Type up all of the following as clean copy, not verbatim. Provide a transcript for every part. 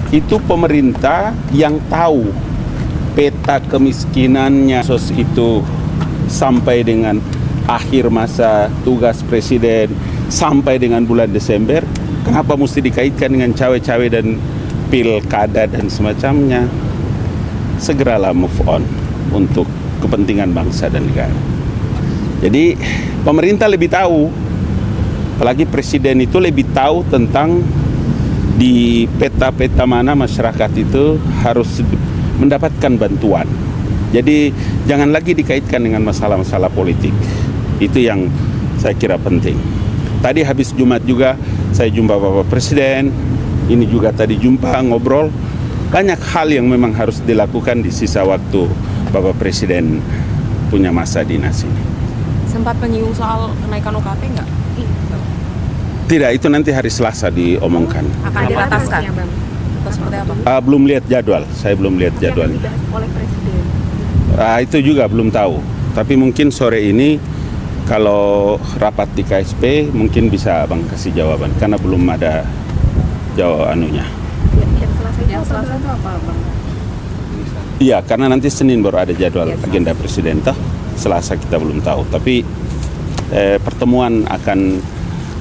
Itu pemerintah yang tahu peta kemiskinannya sos itu sampai dengan akhir masa tugas presiden sampai dengan bulan Desember. Kenapa mesti dikaitkan dengan cawe-cawe dan pilkada dan semacamnya? Segeralah move on untuk kepentingan bangsa dan negara. Jadi pemerintah lebih tahu, apalagi presiden itu lebih tahu tentang di peta-peta mana masyarakat itu harus mendapatkan bantuan. Jadi jangan lagi dikaitkan dengan masalah-masalah politik. Itu yang saya kira penting. Tadi habis Jumat juga saya jumpa Bapak Presiden. Ini juga tadi jumpa ngobrol. Banyak hal yang memang harus dilakukan di sisa waktu Bapak Presiden punya masa dinas ini. Sempat menyinggung soal kenaikan UKT nggak? Tidak, itu nanti hari Selasa diomongkan. Akan dirataskan ya, Bang? Atau seperti apa? Belum lihat jadwal, saya belum lihat jadwalnya. Yang dibahas oleh Presiden? Itu juga belum tahu. Tapi mungkin sore ini kalau rapat di KSP mungkin bisa Abang kasih jawaban. Karena belum ada jawabannya. Yang Selasa itu apa, Bang? Iya, karena nanti Senin baru ada jadwal agenda Presiden. Selasa kita belum tahu. Tapi pertemuan akan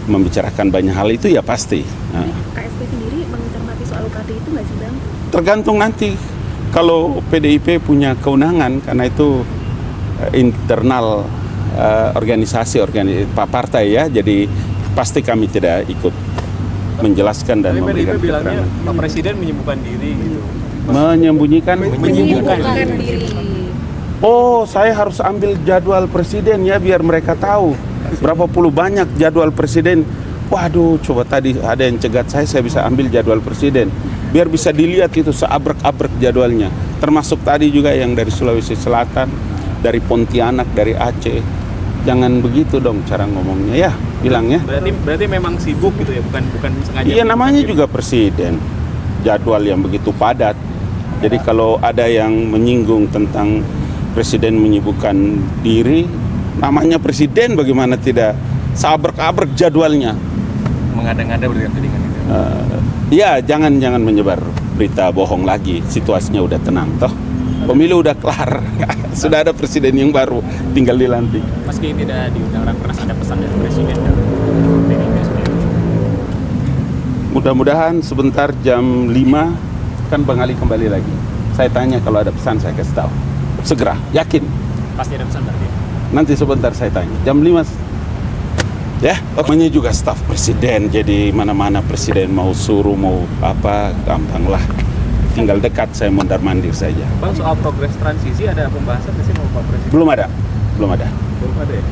membicarakan banyak hal itu ya pasti. KSP sendiri mencermati soal UKT itu nggak sih, Bang? Tergantung nanti kalau PDIP punya kewenangan, karena itu internal organisasi partai ya, jadi pasti kami tidak ikut menjelaskan dan memberikan PDIP bilangnya Pak Presiden menyembuhkan diri gitu. Menyembunyikan diri. Oh, saya harus ambil jadwal presiden ya biar mereka tahu berapa puluh banyak jadwal presiden. Waduh, coba tadi ada yang cegat saya bisa ambil jadwal presiden biar bisa dilihat itu seabrek-abrek jadwalnya. Termasuk tadi juga yang dari Sulawesi Selatan, dari Pontianak, dari Aceh. Jangan begitu dong cara ngomongnya ya, bilang ya. Berarti memang sibuk gitu ya, bukan sengaja. Iya, namanya juga presiden. Jadwal yang begitu padat. Jadi kalau ada yang menyinggung tentang presiden menyibukkan diri, namanya presiden bagaimana tidak sabrek-abrek jadwalnya. Mengada-ngada berarti dengan itu. Ya, jangan menyebar berita bohong lagi. Situasinya udah tenang toh. Pemilu udah kelar. Sudah ada presiden yang baru, tinggal dilantik. Meski tidak diundang Rakernas, ada pesan dari presiden dan PDIP sendiri. Mudah-mudahan sebentar jam 5 kan Bang Ali kembali lagi. Saya tanya kalau ada pesan saya kasih tahu. Segera, yakin. Pasti ada pesan berarti. Nanti sebentar saya tanya. Jam 5. Ya, namanya juga staf presiden. Jadi mana-mana presiden mau suruh mau apa gampang lah. Tinggal dekat, saya mondar-mandir saja. Bang, soal progres transisi ada pembahasan nggak sih sama Pak Presiden? Belum ada. Belum ada ya?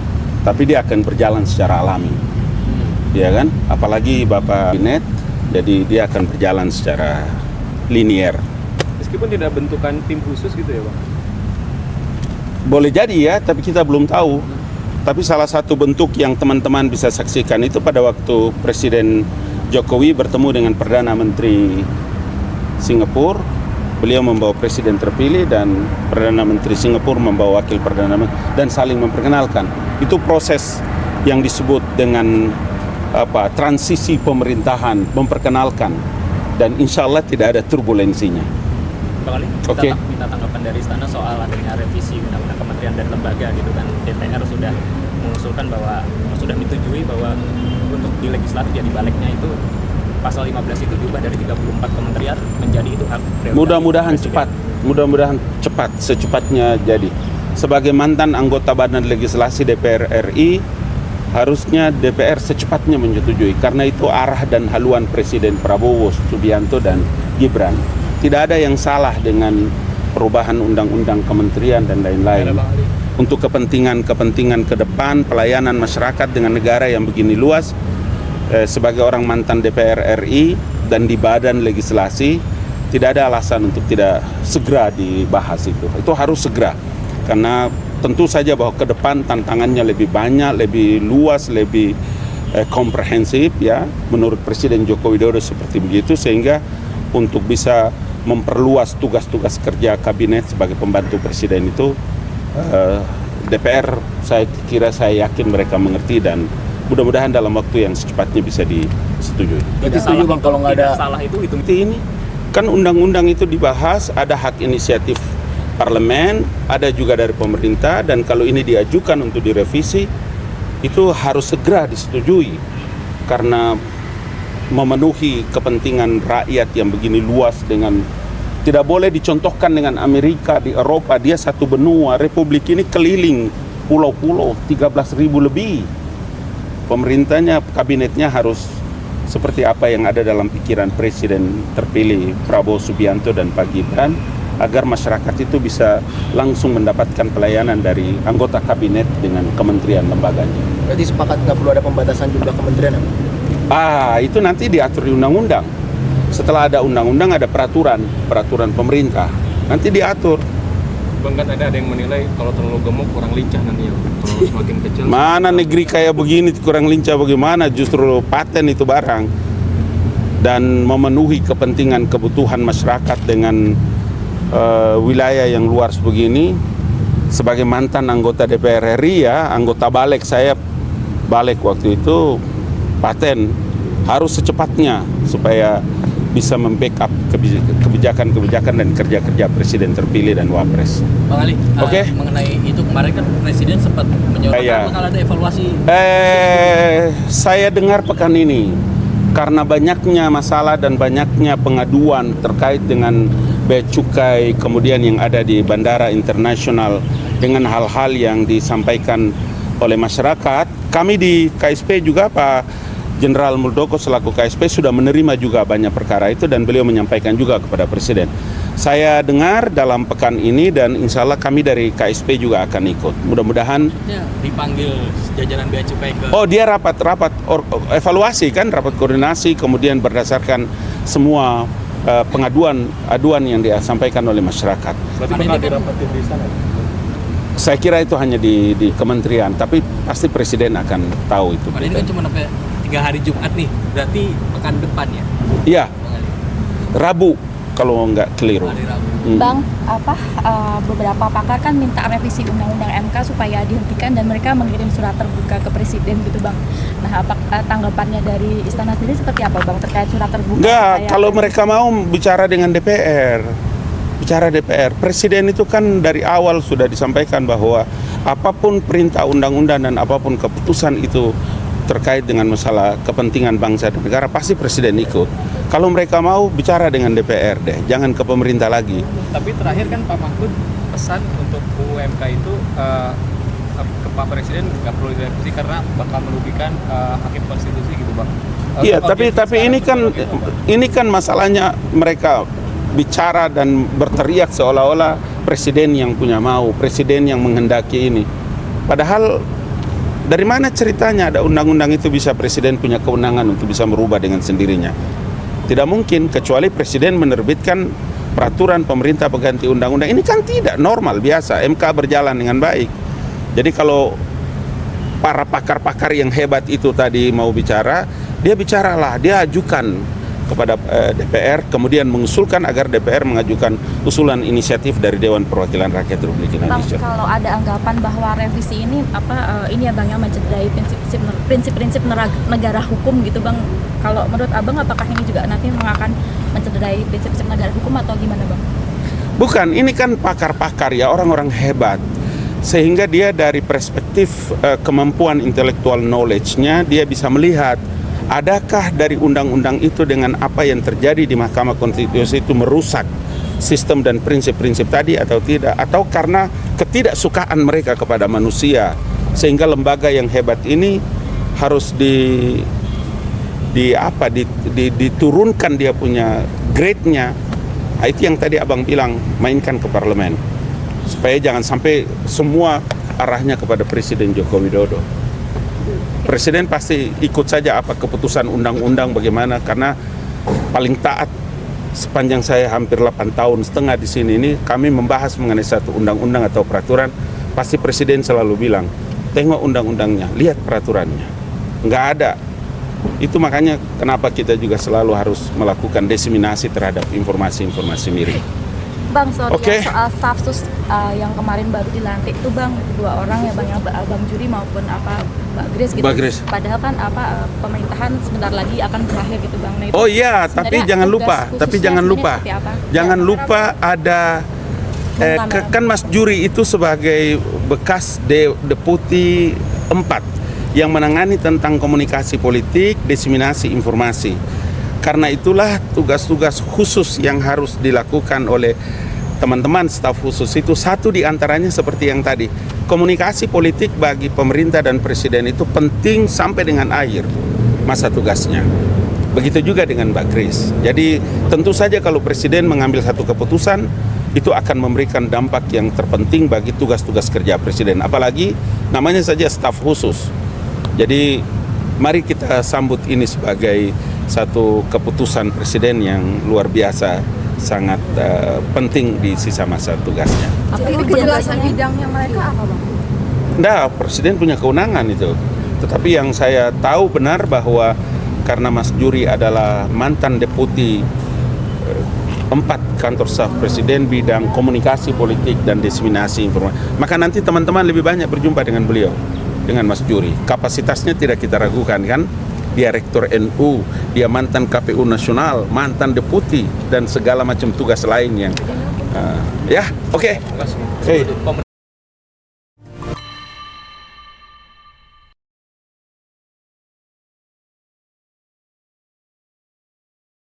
Tapi dia akan berjalan secara alami. Ya kan? Apalagi Bapak Kabinet, jadi dia akan berjalan secara linier. Meskipun tidak bentukan tim khusus gitu ya, Bang? Boleh jadi ya, tapi kita belum tahu. Tapi salah satu bentuk yang teman-teman bisa saksikan itu pada waktu Presiden Jokowi bertemu dengan Perdana Menteri Singapura. Beliau membawa Presiden terpilih dan Perdana Menteri Singapura membawa Wakil Perdana Menteri dan saling memperkenalkan. Itu proses yang disebut dengan transisi pemerintahan, memperkenalkan. Dan insya Allah tidak ada turbulensinya. Bang Ali, Oke. Minta tanggapan dari istana soal adanya revisi undang-undang kementerian dan lembaga gitu kan. DPR sudah mengusulkan bahwa sudah menyetujui bahwa untuk di legislatif ya di baliknya itu pasal 15 itu diubah dari 34 kementerian menjadi itu hak prerogatif. Mudah-mudahan cepat, secepatnya jadi. Sebagai mantan anggota Badan Legislasi DPR RI, harusnya DPR secepatnya menyetujui karena itu arah dan haluan Presiden Prabowo Subianto dan Gibran. Tidak ada yang salah dengan perubahan undang-undang kementerian dan lain-lain. Untuk kepentingan ke depan, pelayanan masyarakat dengan negara yang begini luas, sebagai orang mantan DPR RI dan di Badan Legislasi, tidak ada alasan untuk tidak segera dibahas itu. Itu harus segera, karena tentu saja bahwa ke depan tantangannya lebih banyak, lebih luas, lebih komprehensif ya, menurut Presiden Joko Widodo seperti begitu, sehingga untuk bisa memperluas tugas-tugas kerja kabinet sebagai pembantu presiden itu DPR saya yakin mereka mengerti dan mudah-mudahan dalam waktu yang secepatnya bisa disetujui. Jadi setuju Bang kalau nggak ada salah itu ini Kan undang-undang itu dibahas, ada hak inisiatif parlemen, ada juga dari pemerintah, dan kalau ini diajukan untuk direvisi, itu harus segera disetujui karena memenuhi kepentingan rakyat yang begini luas. Dengan tidak boleh dicontohkan dengan Amerika di Eropa, dia satu benua, republik ini keliling pulau-pulau 13.000 lebih. Pemerintahnya, kabinetnya harus seperti apa yang ada dalam pikiran Presiden terpilih Prabowo Subianto dan Pak Gibran, agar masyarakat itu bisa langsung mendapatkan pelayanan dari anggota kabinet dengan kementerian lembaganya. Berarti sepakat nggak perlu ada pembatasan jumlah kementerian? Itu nanti diatur di undang-undang. Setelah ada undang-undang, ada peraturan pemerintah. Nanti diatur. Bang, kan ada yang menilai kalau terlalu gemuk kurang lincah nanti ya. Kalau semakin kecil. Mana negeri kayak begini kurang lincah bagaimana? Justru paten itu barang. Dan memenuhi kepentingan kebutuhan masyarakat dengan wilayah yang luas begini. Sebagai mantan anggota DPR RI ya, anggota balik saya balik waktu itu, paten harus secepatnya supaya bisa membackup kebijakan-kebijakan dan kerja-kerja presiden terpilih dan wapres. Bang Ali, mengenai itu kemarin kan presiden sempat menyorotkan bakal ada evaluasi. Saya dengar pekan ini karena banyaknya masalah dan banyaknya pengaduan terkait dengan bea cukai, kemudian yang ada di bandara internasional dengan hal-hal yang disampaikan oleh masyarakat. Kami di KSP juga Pak Jenderal Muldoko selaku KSP sudah menerima juga banyak perkara itu dan beliau menyampaikan juga kepada Presiden. Saya dengar dalam pekan ini dan insya Allah kami dari KSP juga akan ikut. Mudah-mudahan dipanggil jajaran bea cukai ke. Dia rapat evaluasi kan, rapat koordinasi, kemudian berdasarkan semua aduan yang disampaikan oleh masyarakat. Berarti bakal dirapatin di sana? Saya kira itu hanya di kementerian, tapi pasti Presiden akan tahu itu. Ini kan cuma sampai 3 hari Jumat nih, berarti pekan depan ya? Iya, Rabu kalau nggak keliru. Bang, beberapa pakar kan minta revisi Undang-Undang MK supaya dihentikan dan mereka mengirim surat terbuka ke Presiden gitu Bang. Nah, tanggapannya dari Istana sendiri seperti apa Bang terkait surat terbuka? Enggak, kalau mereka mau bicara dengan DPR. Bicara DPR, Presiden itu kan dari awal sudah disampaikan bahwa apapun perintah undang-undang dan apapun keputusan itu terkait dengan masalah kepentingan bangsa dan negara, pasti Presiden ikut. Kalau mereka mau bicara dengan DPR deh, jangan ke pemerintah lagi. Tapi terakhir kan Pak Mahfud pesan untuk UMK itu ke Pak Presiden nggak perlu direvisi karena bakal merugikan hakim konstitusi gitu Bang. Iya, tapi ini kan masalahnya mereka bicara dan berteriak seolah-olah presiden yang punya mau, presiden yang menghendaki ini. Padahal dari mana ceritanya ada undang-undang itu bisa presiden punya kewenangan untuk bisa merubah dengan sendirinya? Tidak mungkin kecuali presiden menerbitkan peraturan pemerintah pengganti undang-undang. Ini kan tidak normal, biasa. MK berjalan dengan baik. Jadi kalau para pakar-pakar yang hebat itu tadi mau bicara, dia bicaralah, dia ajukan kepada DPR, kemudian mengusulkan agar DPR mengajukan usulan inisiatif dari Dewan Perwakilan Rakyat Republik Indonesia. Bang, kalau ada anggapan bahwa revisi ini ini ya Bang yang mencederai prinsip-prinsip negara hukum gitu Bang. Kalau menurut Abang apakah ini juga nanti akan mencederai prinsip-prinsip negara hukum atau gimana Bang? Bukan, ini kan pakar-pakar ya, orang-orang hebat. Sehingga dia dari perspektif kemampuan intellectual knowledge-nya dia bisa melihat adakah dari undang-undang itu dengan apa yang terjadi di Mahkamah Konstitusi itu merusak sistem dan prinsip-prinsip tadi atau tidak, atau karena ketidaksukaan mereka kepada manusia sehingga lembaga yang hebat ini harus diturunkan dia punya grade-nya. Itu yang tadi Abang bilang, mainkan ke parlemen supaya jangan sampai semua arahnya kepada Presiden Joko Widodo. Presiden pasti ikut saja apa keputusan undang-undang bagaimana, karena paling taat sepanjang saya hampir 8,5 tahun di sini ini kami membahas mengenai satu undang-undang atau peraturan, pasti Presiden selalu bilang, tengok undang-undangnya, lihat peraturannya. Nggak ada. Itu makanya kenapa kita juga selalu harus melakukan diseminasi terhadap informasi-informasi miring. Bang, sorry Oke. ya, soal staf sus yang kemarin baru dilantik tuh Bang, 2 orang ya Bang, yang Bang Juri maupun Mbak Grace gitu. Mbak Grace. Padahal kan pemerintahan sebentar lagi akan berakhir gitu Bang. Nah, itu Oh iya, sebenarnya tapi jangan tugas lupa, khususnya tapi jangan sebenarnya lupa, seperti apa? jangan lupa ada kan Mas Juri itu sebagai bekas deputi 4 yang menangani tentang komunikasi politik, diseminasi informasi. Karena itulah tugas-tugas khusus yang harus dilakukan oleh teman-teman staf khusus itu, satu diantaranya seperti yang tadi, komunikasi politik bagi pemerintah dan presiden itu penting sampai dengan akhir masa tugasnya. Begitu juga dengan Mbak Grace. Jadi tentu saja kalau presiden mengambil satu keputusan, itu akan memberikan dampak yang terpenting bagi tugas-tugas kerja presiden. Apalagi namanya saja staf khusus. Jadi mari kita sambut ini sebagai satu keputusan presiden yang luar biasa, sangat penting di sisa masa tugasnya. Jadi kejelasan bidangnya mereka apa Bang? Nah, presiden punya kewenangan itu. Tetapi yang saya tahu benar bahwa karena Mas Juri adalah mantan deputi 4 kantor staf presiden bidang komunikasi politik dan diseminasi informasi, maka nanti teman-teman lebih banyak berjumpa dengan beliau, dengan Mas Juri. Kapasitasnya tidak kita ragukan kan. Dia rektor NU, dia mantan KPU nasional, mantan deputi dan segala macam tugas lain yang ya, oke.